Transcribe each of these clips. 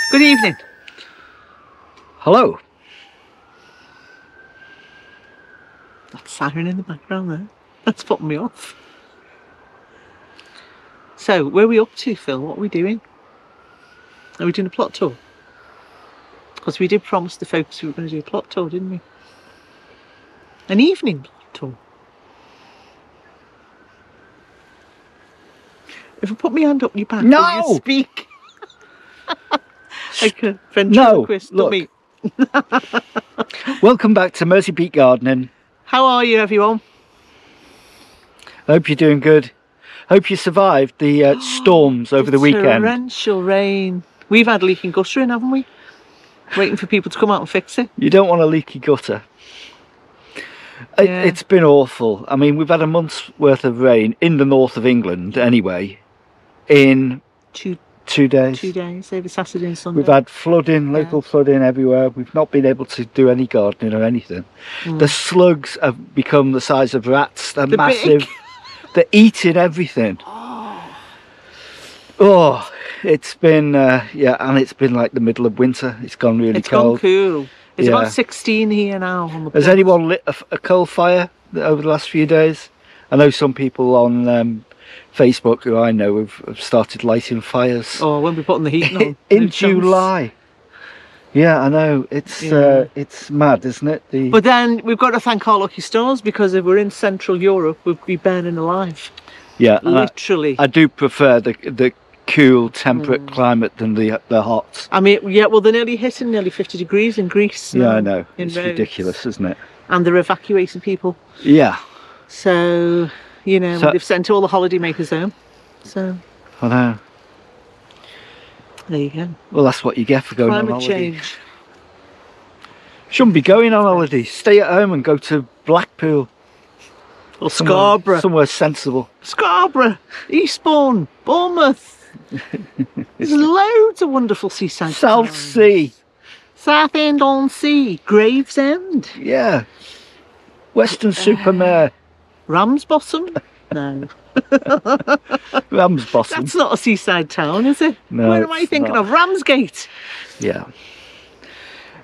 Good evening. Hello. That siren in the background there. That's putting me off. So, where are we up to, Phil? What are we doing? Are we doing a plot tour? Because we did promise the folks we were going to do a plot tour, didn't we? An evening plot tour. If I put my hand up your back, No! will you speak? Like a ventriloquist dummy. Welcome back to Mersey Beat Gardening. How are you, everyone? I hope you're doing good. Hope you survived the storms over the weekend. Torrential rain. We've had leaking guttering, haven't we? Waiting for people to come out and fix it. You don't want a leaky gutter. Yeah. It's been awful. I mean, we've had a month's worth of rain in the north of England anyway, in 2 days. 2 days, over Saturday and Sunday. We've had flooding, local flooding everywhere. We've not been able to do any gardening or anything. The slugs have become the size of rats. They're massive. Big. They're eating everything. Oh, it's been, yeah, and it's been like the middle of winter. It's gone really cold. It's gone cool. It's about 16 here now. On the Has anyone lit a coal fire over the last few days? I know some people on Facebook who I know have started lighting fires. Oh, when we're putting the heating on. In July. Yeah, I know. It's mad, isn't it? But then we've got to thank our lucky stars, because if we're in Central Europe, we'd be burning alive. Yeah, literally. I do prefer the cool, temperate climate than the hot. I mean, yeah, well, they're nearly hitting nearly 50 degrees in Greece. Yeah, I know. It's ridiculous, isn't it? And they're evacuating people. Yeah. So, you know, they've sent all the holiday makers home. So. I know. There you go. Well, that's what you get for going on holiday. Climate change. Shouldn't be going on holiday. Stay at home and go to Blackpool. Or Scarborough. Somewhere sensible. Scarborough, Eastbourne, Bournemouth. There's loads of wonderful seaside South towns. Sea. Southend-on-Sea. Gravesend. Yeah. Weston-super-Mare. Ramsbottom? No. Ramsbottom. That's not a seaside town, is it? No. Where am I thinking of? Ramsgate. Yeah.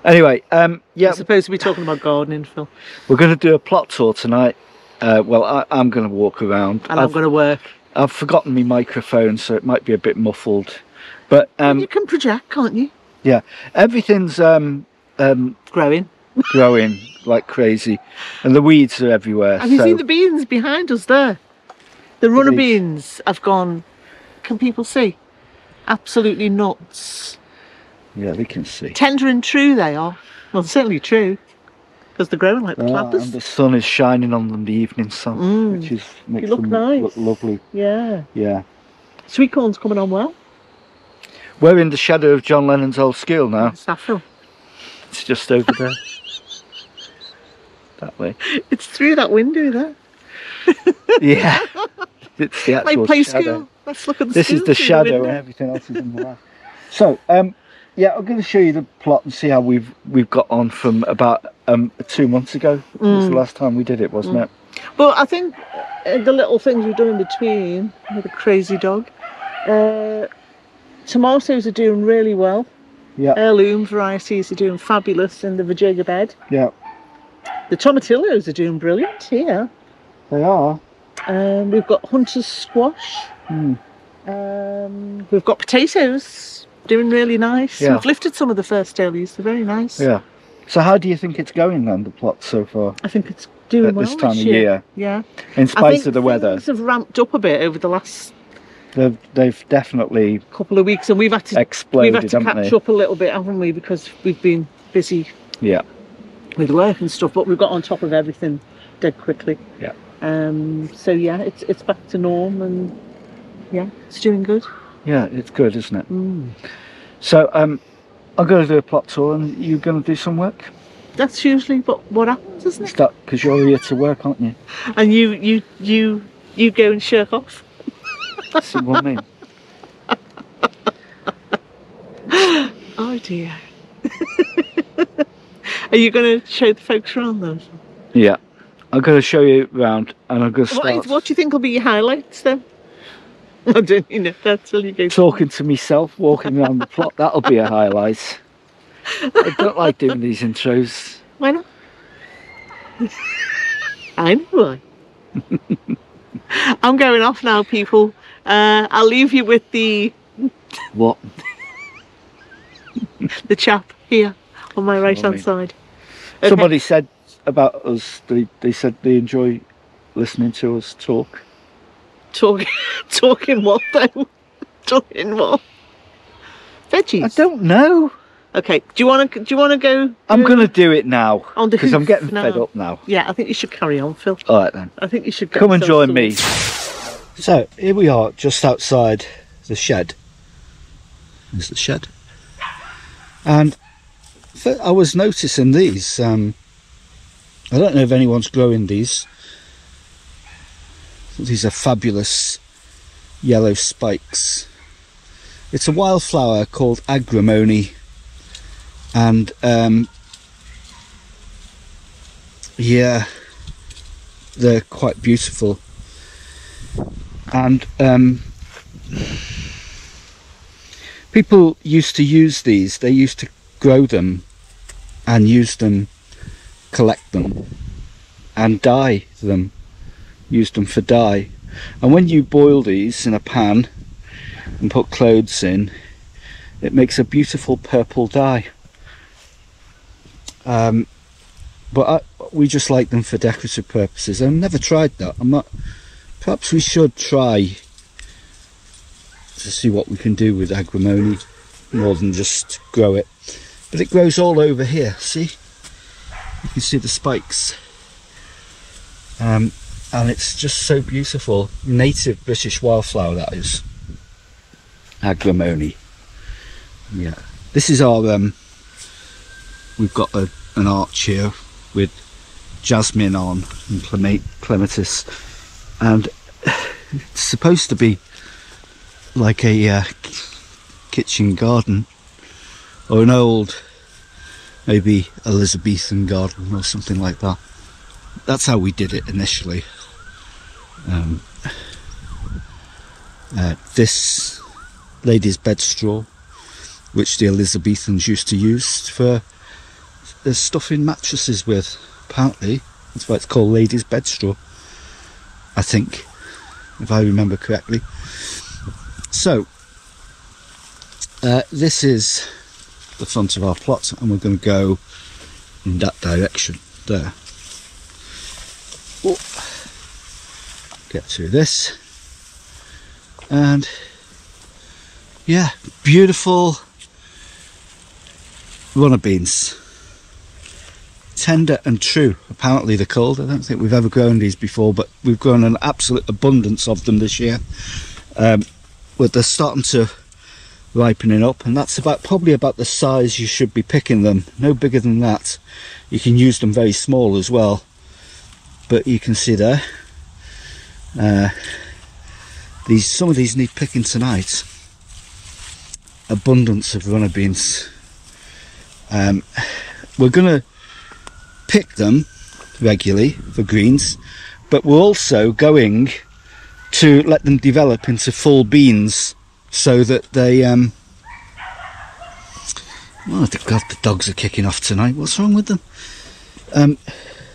Anyway, yeah. We're supposed to be talking about gardening, Phil. We're going to do a plot tour tonight. Well, I'm going to walk around. And I'm going to work. I've forgotten my microphone, so it might be a bit muffled. But you can project, can't you? Yeah. Everything's growing. Growing like crazy. And the weeds are everywhere. Have you seen the beans behind us there? The runner beans have gone, can people see? Absolutely nuts. Yeah, they can see. Tender and true they are. Well, certainly true. Because they're growing like the clappers. And the sun is shining on them, the evening sun, which makes them look lovely. Yeah. Yeah. Sweet corn's coming on well. We're in the shadow of John Lennon's old school now. Saffron. It's just over there. That way. It's through that window there. Yeah. It's the actual play shadow. School. Let's look at the This school is the shadow window. and everything else is in the left. So, yeah, I'm going to show you the plot and see how we've got on from about 2 months ago. It was the last time we did it, wasn't it? But I think the little things we've done in between with a crazy dog. Tomatoes are doing really well. Yeah. Heirloom varieties are doing fabulous in the Virginia bed. Yeah. The tomatillos are doing brilliant here. They are. We've got hunter's squash. We've got potatoes doing really nice. Yeah. We've lifted some of the first earlies. They're very nice. Yeah. So how do you think it's going then, the plot so far? I think it's doing at well this time of year. year. Yeah. In spite of the weather. Things have ramped up a bit over the last They've definitely couple of weeks, and we've had to exploded, catch up a little bit, haven't we? Because we've been busy. Yeah. With work and stuff, but we've got on top of everything dead quickly. Yeah. So yeah, it's back to norm, and yeah, it's doing good. Yeah, it's good, isn't it? So I'm going to do a plot tour, and you're going to do some work. That's usually what happens, isn't it? Because you're here to work, aren't you? And you go and shirk off. See what I mean? Oh dear. Are you going to show the folks around though? Yeah. I'm going to show you around, and I'm going to start. What do you think will be your highlights then? I don't know that till you go. Talking to myself, walking around the plot, that'll be a highlight. I don't like doing these intros. Why not? I know why. I'm going off now, people. I'll leave you with the What? chap here on my right hand side. Okay. Somebody said about us, they said they enjoy listening to us talk. Talking what though? Talking what? Veggies. I don't know. Okay. Do you want to go? I'm gonna do it now On the because I'm hoof getting now. fed up now. Yeah, I think you should carry on, Phil. All right then. I think you should Come and join me. So here we are, just outside the shed. There's the shed, and I was noticing these. I don't know if anyone's growing these. These are fabulous yellow spikes. It's a wildflower called agrimony, and yeah, they're quite beautiful. And people used to use these. They used to grow them and use them, collect them and dye them, use them for dye. And when you boil these in a pan and put clothes in, it makes a beautiful purple dye. But we just like them for decorative purposes. I've never tried that. Perhaps we should try to see what we can do with agrimony more than just grow it. But it grows all over here, see? You can see the spikes. And it's just so beautiful. Native British wildflower, that is. Agrimony. Yeah. This is our, we've got an arch here with jasmine on and clematis. And it's supposed to be like a kitchen garden, or an old, maybe Elizabethan garden or something like that. That's how we did it initially. This lady's bed straw, which the Elizabethans used to use for stuffing mattresses with, apparently. That's why it's called ladies' bed straw, I think, if I remember correctly. So this is the front of our plot, and we're going to go in that direction there. Oh, get through this, and yeah, beautiful runner beans. Tender and true, apparently they're called. I don't think we've ever grown these before, but we've grown an absolute abundance of them this year. But they're starting to ripening up, and that's probably about the size you should be picking them. No bigger than that. You can use them very small as well, but you can see there, some of these need picking tonight. Abundance of runner beans. We're gonna pick them regularly for greens, but we're also going to let them develop into full beans, so that they oh God, the dogs are kicking off tonight. What's wrong with them?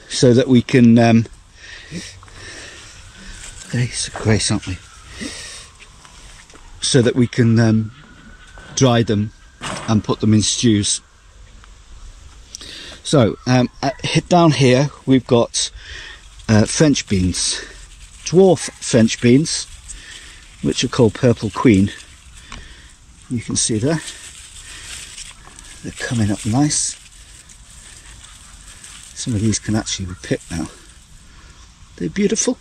So that we can they're grace, aren't we? So that we can dry them and put them in stews. So down here we've got French beans, dwarf French beans, which are called Purple Queen. You can see there, they're coming up nice. Some of these can actually be picked now. They're beautiful.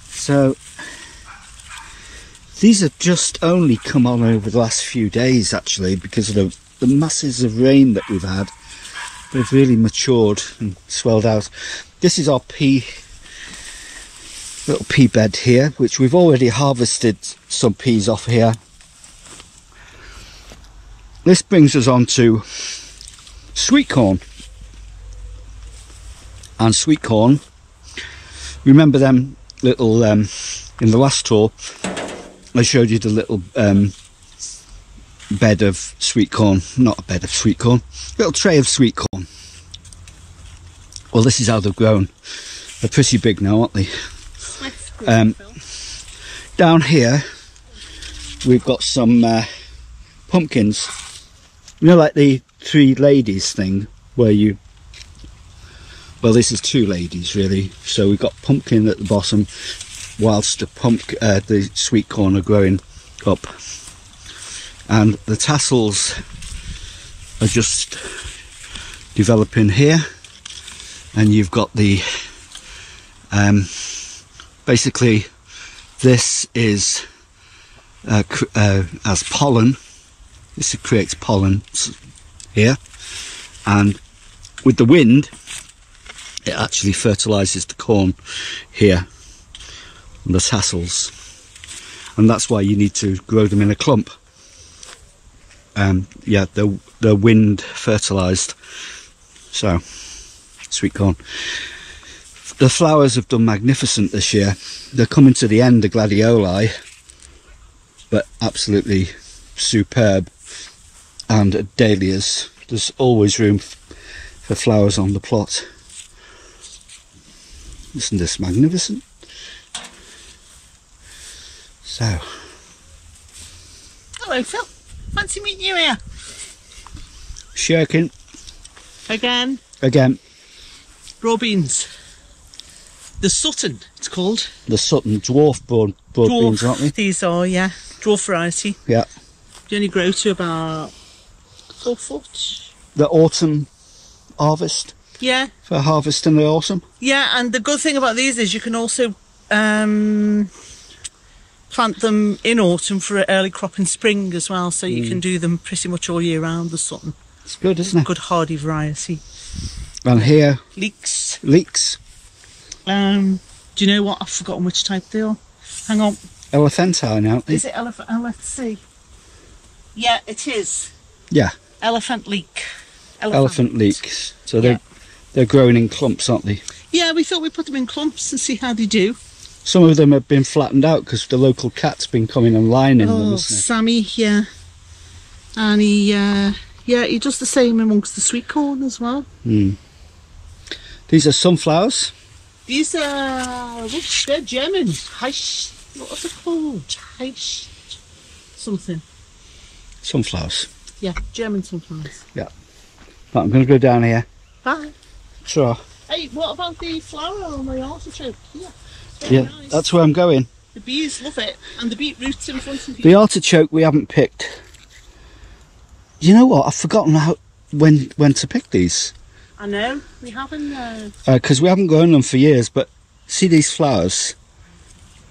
So these have just only come on over the last few days, actually, because of the masses of rain that we've had. They've really matured and swelled out. This is our little pea bed here, which we've already harvested some peas off here. This brings us on to sweet corn. And sweet corn, remember them little, in the last tour, I showed you the little bed of sweet corn, not a bed of sweet corn, little tray of sweet corn. Well, this is how they've grown. They're pretty big now, aren't they? Down here we've got some pumpkins. You know, like the three ladies thing where you, well, this is two ladies really. So we've got pumpkin at the bottom whilst the sweet corn are growing up, and the tassels are just developing here. And you've got the basically this is as pollen. This creates pollen here, and with the wind it actually fertilizes the corn here on the tassels, and that's why you need to grow them in a clump. Yeah, they're wind fertilized. So sweet corn. The flowers have done magnificent this year. They're coming to the end, the gladioli, but absolutely superb. And dahlias, there's always room for flowers on the plot. Isn't this magnificent? So, hello Phil, fancy meeting you here. Shirking. Again. Raw beans. The Sutton, it's called. The Sutton dwarf broad beans, aren't they? These are, yeah, dwarf variety. Yeah. They only grow to about 4 foot. The autumn harvest. Yeah. For harvest in the autumn. Yeah, and the good thing about these is you can also plant them in autumn for an early crop in spring as well, so you can do them pretty much all year round, the Sutton. It's good, isn't it? Good hardy variety. And here... Leeks. Do you know what? I've forgotten which type they are. Hang on. Elephantine, aren't they? Is it elephant? Let's see. Yeah, it is. Yeah. Elephant leek. Elephant leeks. So they're growing in clumps, aren't they? Yeah, we thought we'd put them in clumps and see how they do. Some of them have been flattened out because the local cat's been coming and lying in them, Oh, isn't it? Sammy, yeah. And he does the same amongst the sweet corn as well. These are sunflowers. These are, they're German. Heisch, what's it called? Heisch something. Sunflowers. Yeah, German sunflowers. Yeah. Right, I'm going to go down here. Bye. Sure. Hey, what about the flower on my artichoke? Yeah, nice. that's where I'm going. The bees love it, and the beetroots in front of you. The artichoke we haven't picked. You know what? I've forgotten when to pick these. I know, we haven't... Because we haven't grown them for years, but see these flowers?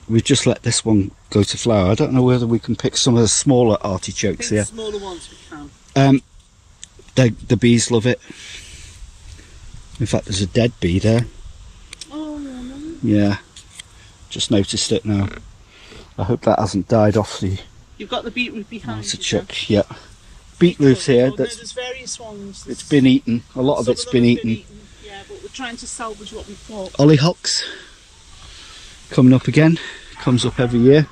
We've just let this one go to flower. I don't know whether we can pick some of the smaller artichokes here. The smaller ones we can. The bees love it. In fact, there's a dead bee there. Oh, no. Yeah, just noticed it now. I hope that hasn't died off the You've got the beetroot behind artichoke. Yeah. Beetroot here. There's various ones. It's been eaten. A lot of it's been eaten. Yeah, but we're trying to salvage what we've got. Hollyhocks coming up again. Comes up every year.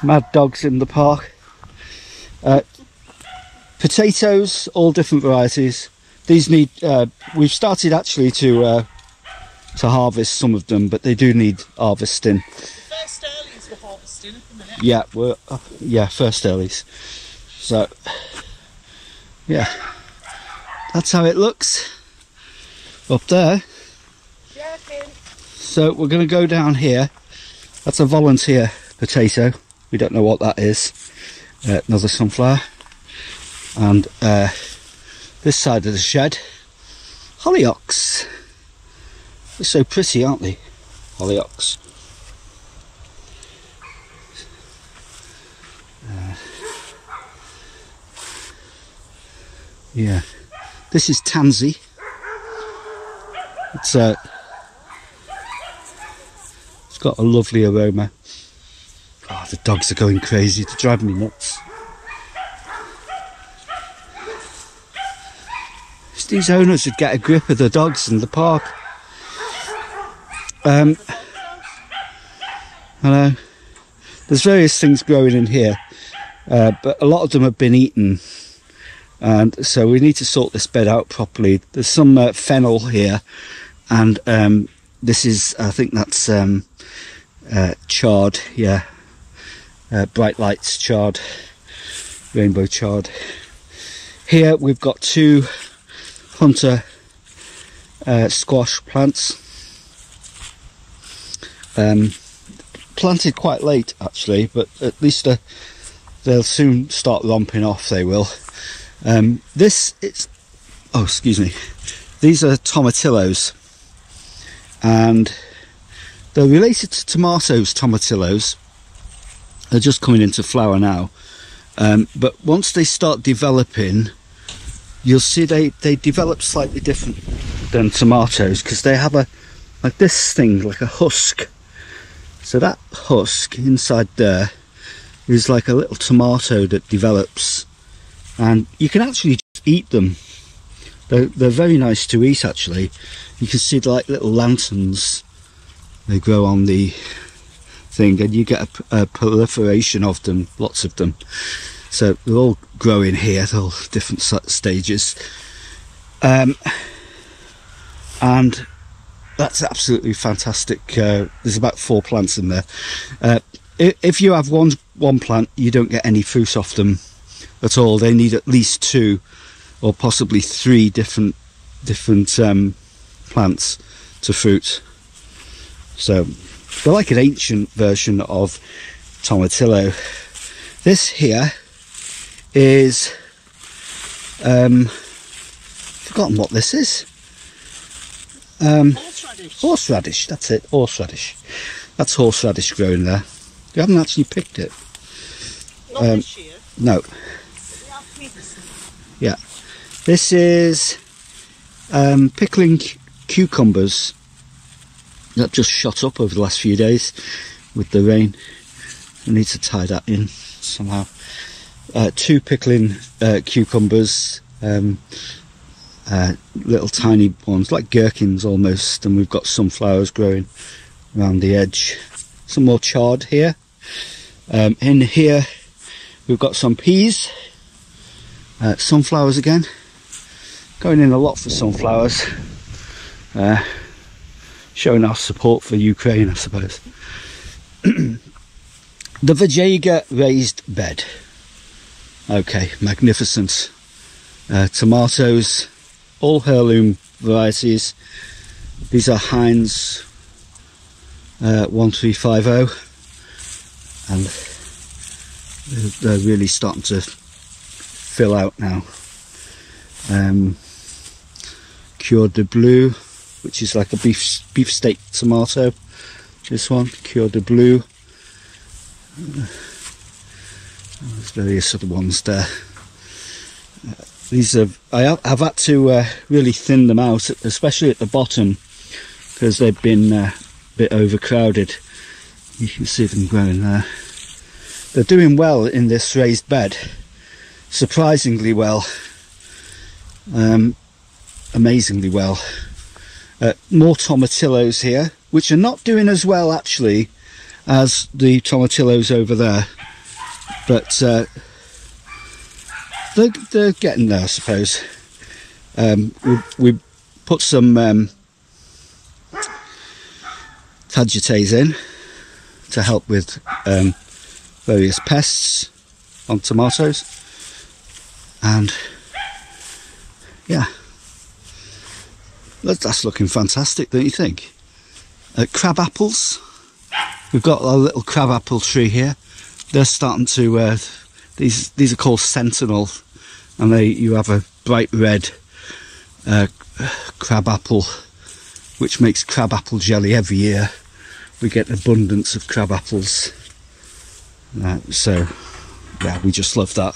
Mad dogs in the park. Potatoes, all different varieties. These need. We've started actually to harvest some of them, but they do need harvesting. The first earlies we're harvesting at the minute. Yeah, first earlies. So, yeah, that's how it looks up there. Yeah, okay. So we're going to go down here. That's a volunteer potato. We don't know what that is. Another sunflower. And this side of the shed, hollyhocks. They're so pretty, aren't they? Hollyhocks. Yeah, this is tansy. It's got a lovely aroma. Oh, the dogs are going crazy. They're driving me nuts. These owners would get a grip of the dogs in the park. I know. There's various things growing in here, but a lot of them have been eaten, and so we need to sort this bed out properly. There's some fennel here, and this is, I think that's chard, yeah, bright lights chard, rainbow chard. Here we've got 2 hunter squash plants, planted quite late actually, but at least they'll soon start romping off, they will. This is, oh excuse me, these are tomatillos, and they're related to tomatoes. Tomatillos, they're just coming into flower now, but once they start developing, you'll see they develop slightly different than tomatoes, because they have like this thing, like a husk. So that husk inside there is like a little tomato that develops, and you can actually just eat them. They're very nice to eat actually. You can see like little lanterns, they grow on the thing, and you get a proliferation of them, lots of them. So they're all growing here, they're all different stages, and that's absolutely fantastic. There's about 4 plants in there. If you have one plant, you don't get any fruit off them at all. They need at least 2 or possibly 3 different plants to fruit. So they're like an ancient version of tomatillo. This here is forgotten what this is. Horseradish, that's it, horseradish. That's horseradish growing there. You haven't actually picked it. Not this year. No. Yeah. This is pickling cucumbers that just shot up over the last few days with the rain. I need to tie that in somehow. 2 pickling cucumbers, little tiny ones like gherkins almost, and we've got sunflowers growing around the edge. Some more chard here. In here we've got some peas, sunflowers again, going in a lot for sunflowers, showing our support for Ukraine, I suppose. The Vajayga raised bed, okay, magnificent. Tomatoes, all heirloom varieties. These are Heinz 1350, and they're really starting to fill out now. Cure de Bleu, which is like a beefsteak tomato. This one, Cure de Bleu. There's various other ones there. These are, I've had to really thin them out, especially at the bottom, because they've been a bit overcrowded. You can see them growing there. They're doing well in this raised bed, surprisingly well, amazingly well. More tomatillos here, which are not doing as well actually as the tomatillos over there, but they're getting there, I suppose. We put some tagetes in to help with various pests on tomatoes, and yeah, that's looking fantastic, don't you think? Crab apples, we've got our little crab apple tree here. They're starting to these are called Sentinel, and you have a bright red crab apple, which makes crab apple jelly every year. We get abundance of crab apples, so yeah, we just love that.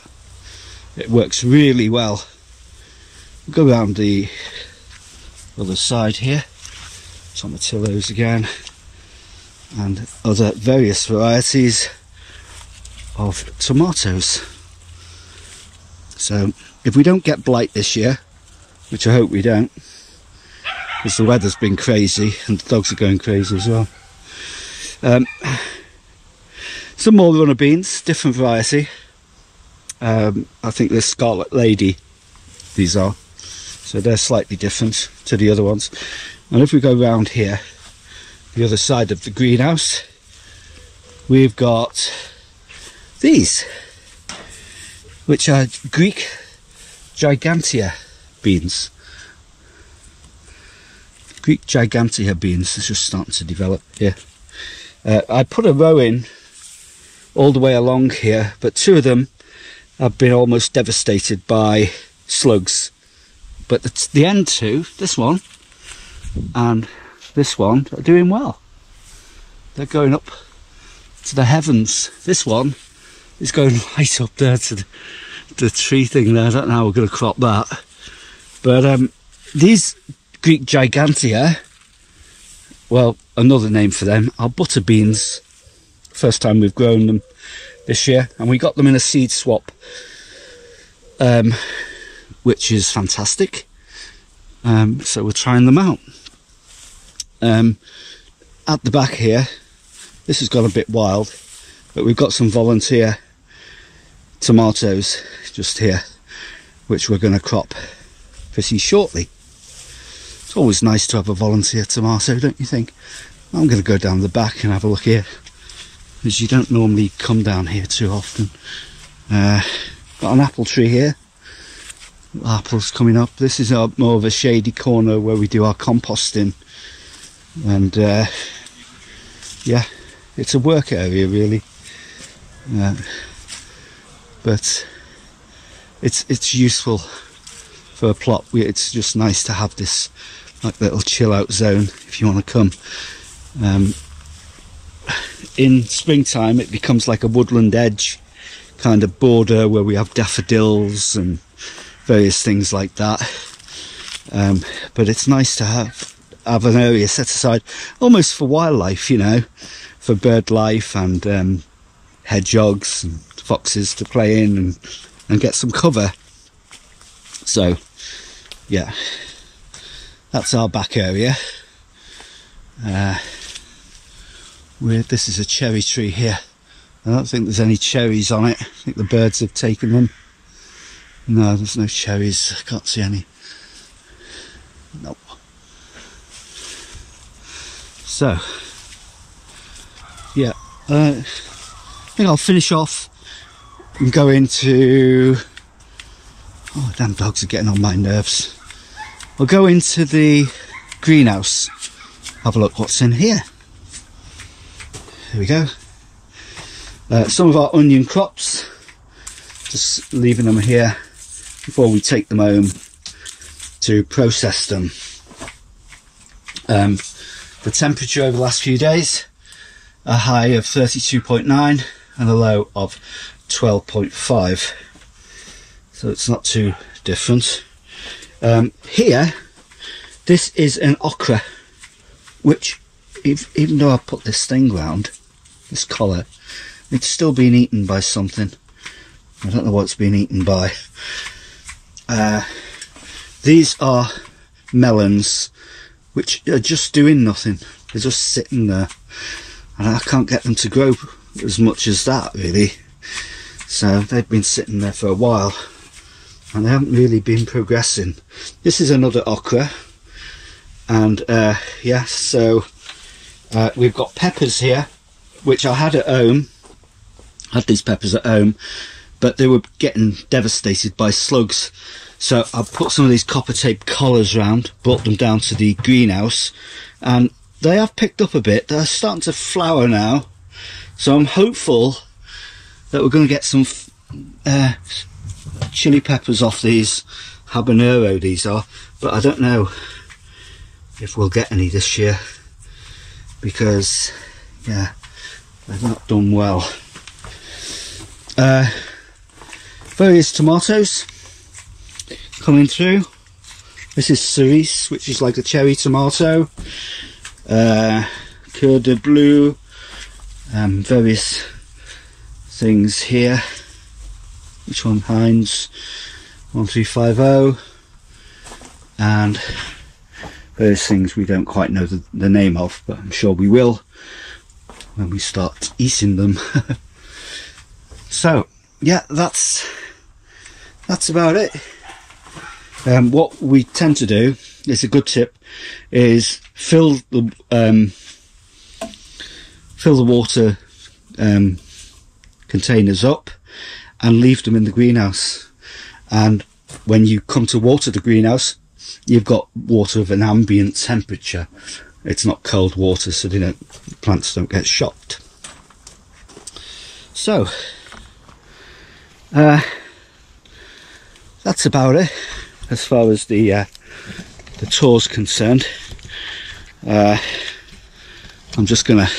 It works really well. Go around the other side here, tomatillos again, and other various varieties of tomatoes. So if we don't get blight this year, which I hope we don't, because the weather's been crazy and the dogs are going crazy as well, Some more runner beans, different variety. I think they're Scarlet Lady, these are. So they're slightly different to the other ones. And if we go round here, the other side of the greenhouse, we've got these, which are Greek Gigantea beans. Greek Gigantea beans is just starting to develop here. I put a row in all the way along here, but two of them have been almost devastated by slugs. But the end two, this one and this one, are doing well. They're going up to the heavens. This one is going right up there to the tree thing there. I don't know how we're going to crop that. But these Greek Gigantea, well, another name for them are butter beans. First time we've grown them this year, and we got them in a seed swap, which is fantastic. So we're trying them out. At the back here, this has gone a bit wild, but we've got some volunteer tomatoes just here, which we're going to crop pretty shortly. It's always nice to have a volunteer tomato, don't you think? I'm going to go down the back and have a look here, because you don't normally come down here too often. Got an apple tree here. Apples coming up. This is more of a shady corner where we do our composting, and yeah, it's a work area really, but it's useful for a plot. It's just nice to have this like little chill out zone if you want to come. In springtime it becomes like a woodland edge kind of border where we have daffodils and various things like that, but it's nice to have an area set aside almost for wildlife, you know, for bird life and hedgehogs and foxes to play in and get some cover. So yeah, that's our back area. This is a cherry tree here. I don't think there's any cherries on it. I think the birds have taken them. No, there's no cherries. I can't see any. Nope. So, yeah, I think I'll finish off and go into... Oh, damn dogs are getting on my nerves. We'll go into the greenhouse. Have a look what's in here. Here we go. Some of our onion crops. Just leaving them here before we take them home to process them. The temperature over the last few days, a high of 32.9 and a low of 12.5, so it's not too different. Here, this is an okra, which even though I put this thing round, this collar, it's still being eaten by something. I don't know what it's been eaten by. These are melons, which are just doing nothing. They're just sitting there, and I can't get them to grow as much as that really. So they've been sitting there for a while and they haven't really been progressing. This is another okra, and yeah, so we've got peppers here, which I had at home. I had these peppers at home, but they were getting devastated by slugs. So I put some of these copper tape collars around, brought them down to the greenhouse, and they have picked up a bit. They're starting to flower now, so I'm hopeful that we're going to get some chili peppers off these. Habanero these are, but I don't know if we'll get any this year, because yeah, they've not done well. Various tomatoes coming through. This is cerise, which is like a cherry tomato. Coeur de Bleu, various things here. Which one? Heinz 1350, and various things we don't quite know the name of, but I'm sure we will when we start eating them. So yeah, that's about it. What we tend to do, is a good tip, is fill the water containers up and leave them in the greenhouse. And when you come to water the greenhouse, you've got water of an ambient temperature. It's not cold water, so plants don't get shocked. So that's about it as far as the tour's concerned. I'm just gonna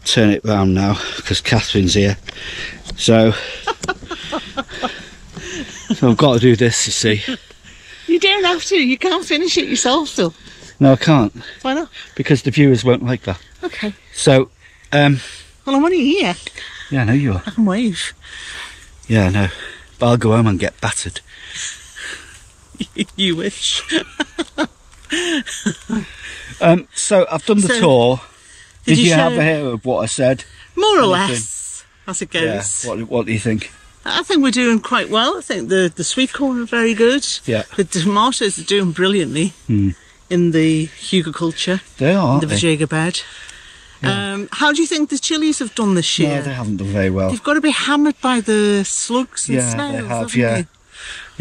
turn it round now because Catherine's here, so I've got to do this, you see. You don't have to, you can't finish it yourself, Phil. No, I can't. Why not? Because the viewers won't like that. Okay. So well, I'm only here. yeah, I know you are. I can wave. Yeah, I know, but I'll go home and get battered. You wish. So I've done the tour. Did you have a hear of what I said? More or less, as it goes. Yeah. What do you think? I think we're doing quite well. I think the sweet corn are very good. Yeah. The tomatoes are doing brilliantly in the hugelkultur. They are, in the vajayga bed. Yeah. How do you think the chilies have done this year? No, they haven't done very well. They've got to be hammered by the slugs and snails, they have, haven't yeah. they?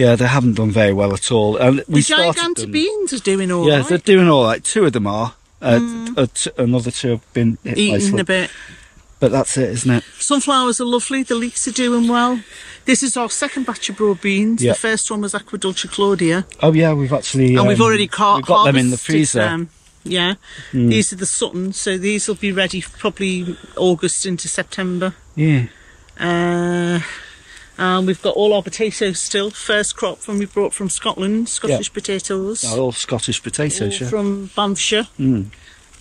Yeah, they haven't done very well at all. And the gigantic beans are doing all right. Yeah, they're doing all right. Two of them are. Another two have been hit eaten a bit. But that's it, isn't it? Sunflowers are lovely. The leeks are doing well. This is our second batch of broad beans. Yep. The first one was Aquadulce Claudia. Oh yeah, we've actually... And we've already got them in the freezer. Yeah. These are the Suttons, so these will be ready for probably August into September. Yeah. And we've got all our potatoes still. First crop when we brought from Scotland, Scottish potatoes. Oh, all Scottish potatoes, all from Banffshire.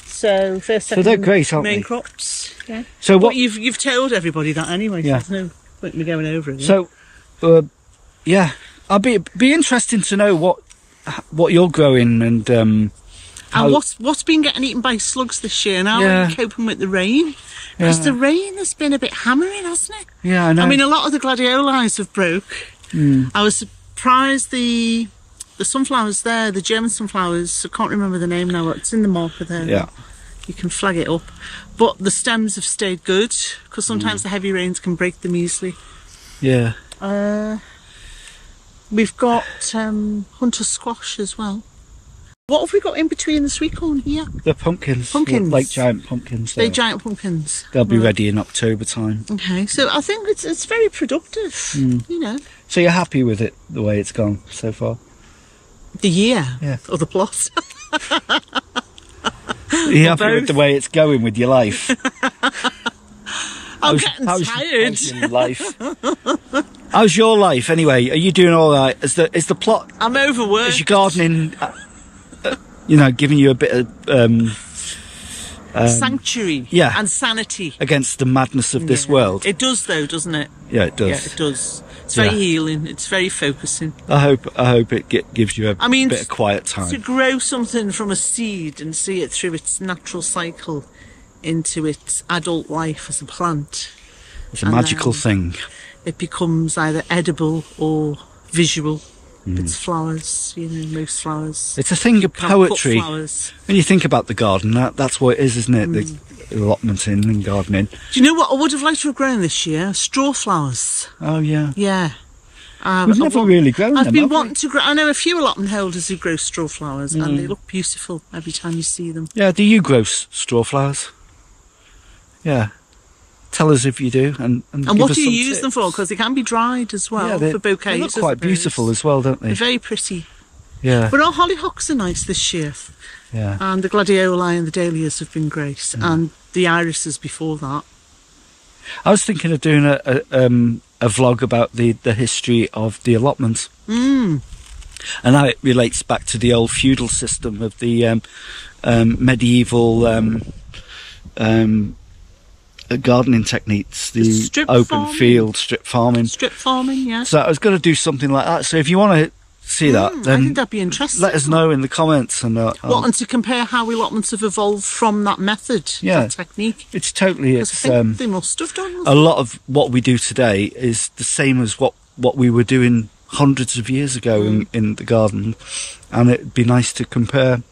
So first, second, so they're great, aren't main they? crops. Yeah. So what you've told everybody that anyway. Yeah. So there's no point in me going over it. So, yeah, I'll be interesting to know what you're growing and what's been getting eaten by slugs this year. And how are you coping with the rain? Because the rain has been a bit hammering, hasn't it? Yeah, I know. I mean, a lot of the gladiolus have broke. I was surprised the sunflowers there, the German sunflowers, I can't remember the name now, but it's in the marker there. Yeah. You can flag it up. But the stems have stayed good, because sometimes the heavy rains can break them easily. Yeah. We've got hunter squash as well. What have we got in between the sweet corn here? The pumpkins. Pumpkins. Like giant pumpkins. They're giant pumpkins. They'll be ready in October time. Okay, so I think it's very productive, you know. So you're happy with it, the way it's gone so far? The year? Yeah. Or the plot? You're happy with the way it's going with your life? I'm getting tired. How's your life? How's your life anyway? Are you doing all right? Is the plot? I'm overworked. Is your gardening, giving you a bit of sanctuary? Yeah. And sanity against the madness of this world. It does, though, doesn't it? Yeah, it does. Yeah, it does. It's very healing. It's very focusing. I hope it gives you a bit of quiet time. To grow something from a seed and see it through its natural cycle into its adult life as a plant. It's a magical thing. It becomes either edible or visual. It's flowers, most flowers. It's a thing of poetry. Flowers. When you think about the garden, that's what it is, isn't it? The allotment in gardening. Do you know what I would have liked to have grown this year? Straw flowers. Oh, yeah. Yeah. We've never really grown them. I've been wanting to grow. I know a few allotment holders who grow straw flowers, and they look beautiful every time you see them. Yeah, do you grow straw flowers? Yeah. Tell us if you do, and what do you use them for? Because they can be dried as well for bouquets. They look quite beautiful as well, don't they? They're very pretty. Yeah. But our hollyhocks are nice this year. Yeah. And the gladioli and the dahlias have been great, and the irises before that. I was thinking of doing a vlog about the history of the allotment. And how it relates back to the old feudal system of the medieval gardening techniques, the open field strip farming. Strip farming, yeah. So I was going to do something like that. So if you want to see that, I then think that'd be interesting. let us know in the comments. And and to compare how allotments have evolved from that method, that technique. It's totally, I think they must have done. A lot of what we do today is the same as what we were doing hundreds of years ago in the garden, and it'd be nice to compare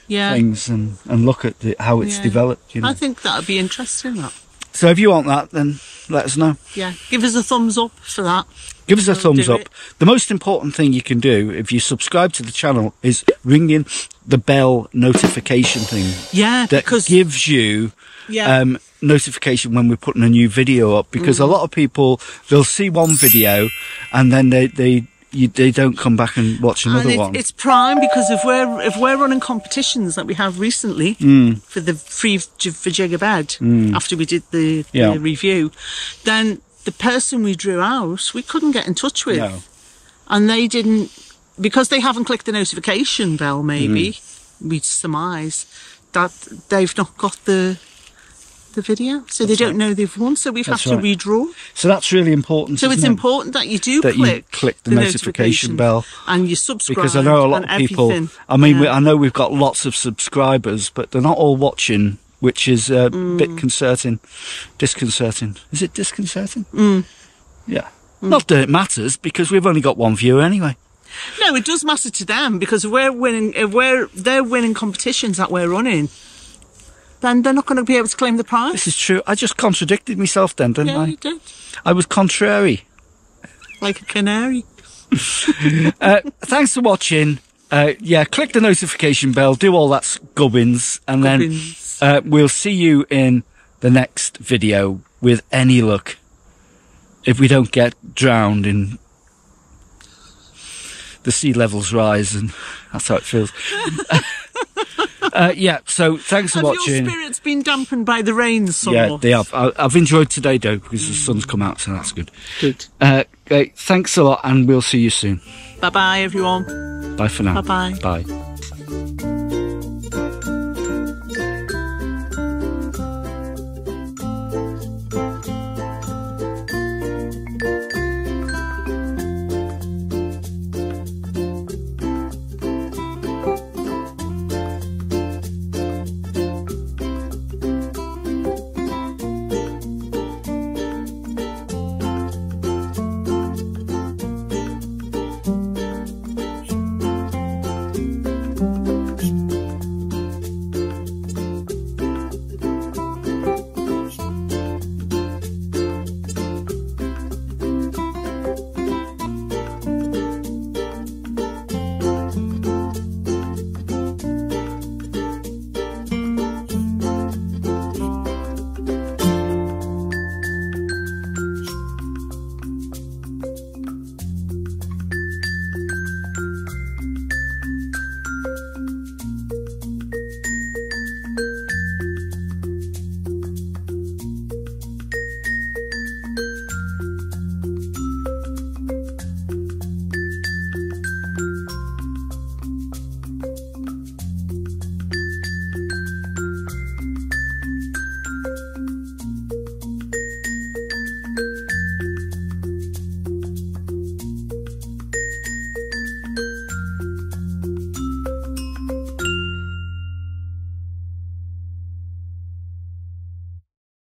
things and look at how it's developed. You know? I think that'd be interesting. That. So if you want that, then let us know. Yeah, give us a thumbs up for that. Give us a thumbs up. The most important thing you can do if you subscribe to the channel is ringing the bell notification thing. Yeah, that gives you notification when we're putting a new video up, because a lot of people, they'll see one video and then they don't come back and watch another one. It's prime, because if we're running competitions that we have recently for the free Vajigga bed after we did the review, then the person we drew out, we couldn't get in touch with. No. And they didn't, because they haven't clicked the notification bell, maybe, we'd surmise that they've not got the video, so they don't know they've won, so we've had to redraw. So that's really important. So it's important that you do click the notification bell and you subscribe, because I know a lot of people, I mean, I know we've got lots of subscribers, but they're not all watching, which is a bit disconcerting. Is it disconcerting? Yeah. Not that it matters, because we've only got one viewer anyway. No, it does matter to them, because if they're winning competitions that we're running, then they're not going to be able to claim the prize. This is true. I just contradicted myself then, didn't I? Yeah, you did. I was contrary. Like a canary. Thanks for watching. Click the notification bell, do all that gubbins, and then we'll see you in the next video with any luck. If we don't get drowned in the sea levels rise, and that's how it feels. So thanks for watching. Have your spirits been dampened by the rain somewhat? Yeah, they have. I've enjoyed today, though, because the sun's come out, so that's good. Good. Thanks a lot, and we'll see you soon. Bye-bye, everyone. Bye for now. Bye-bye. Bye.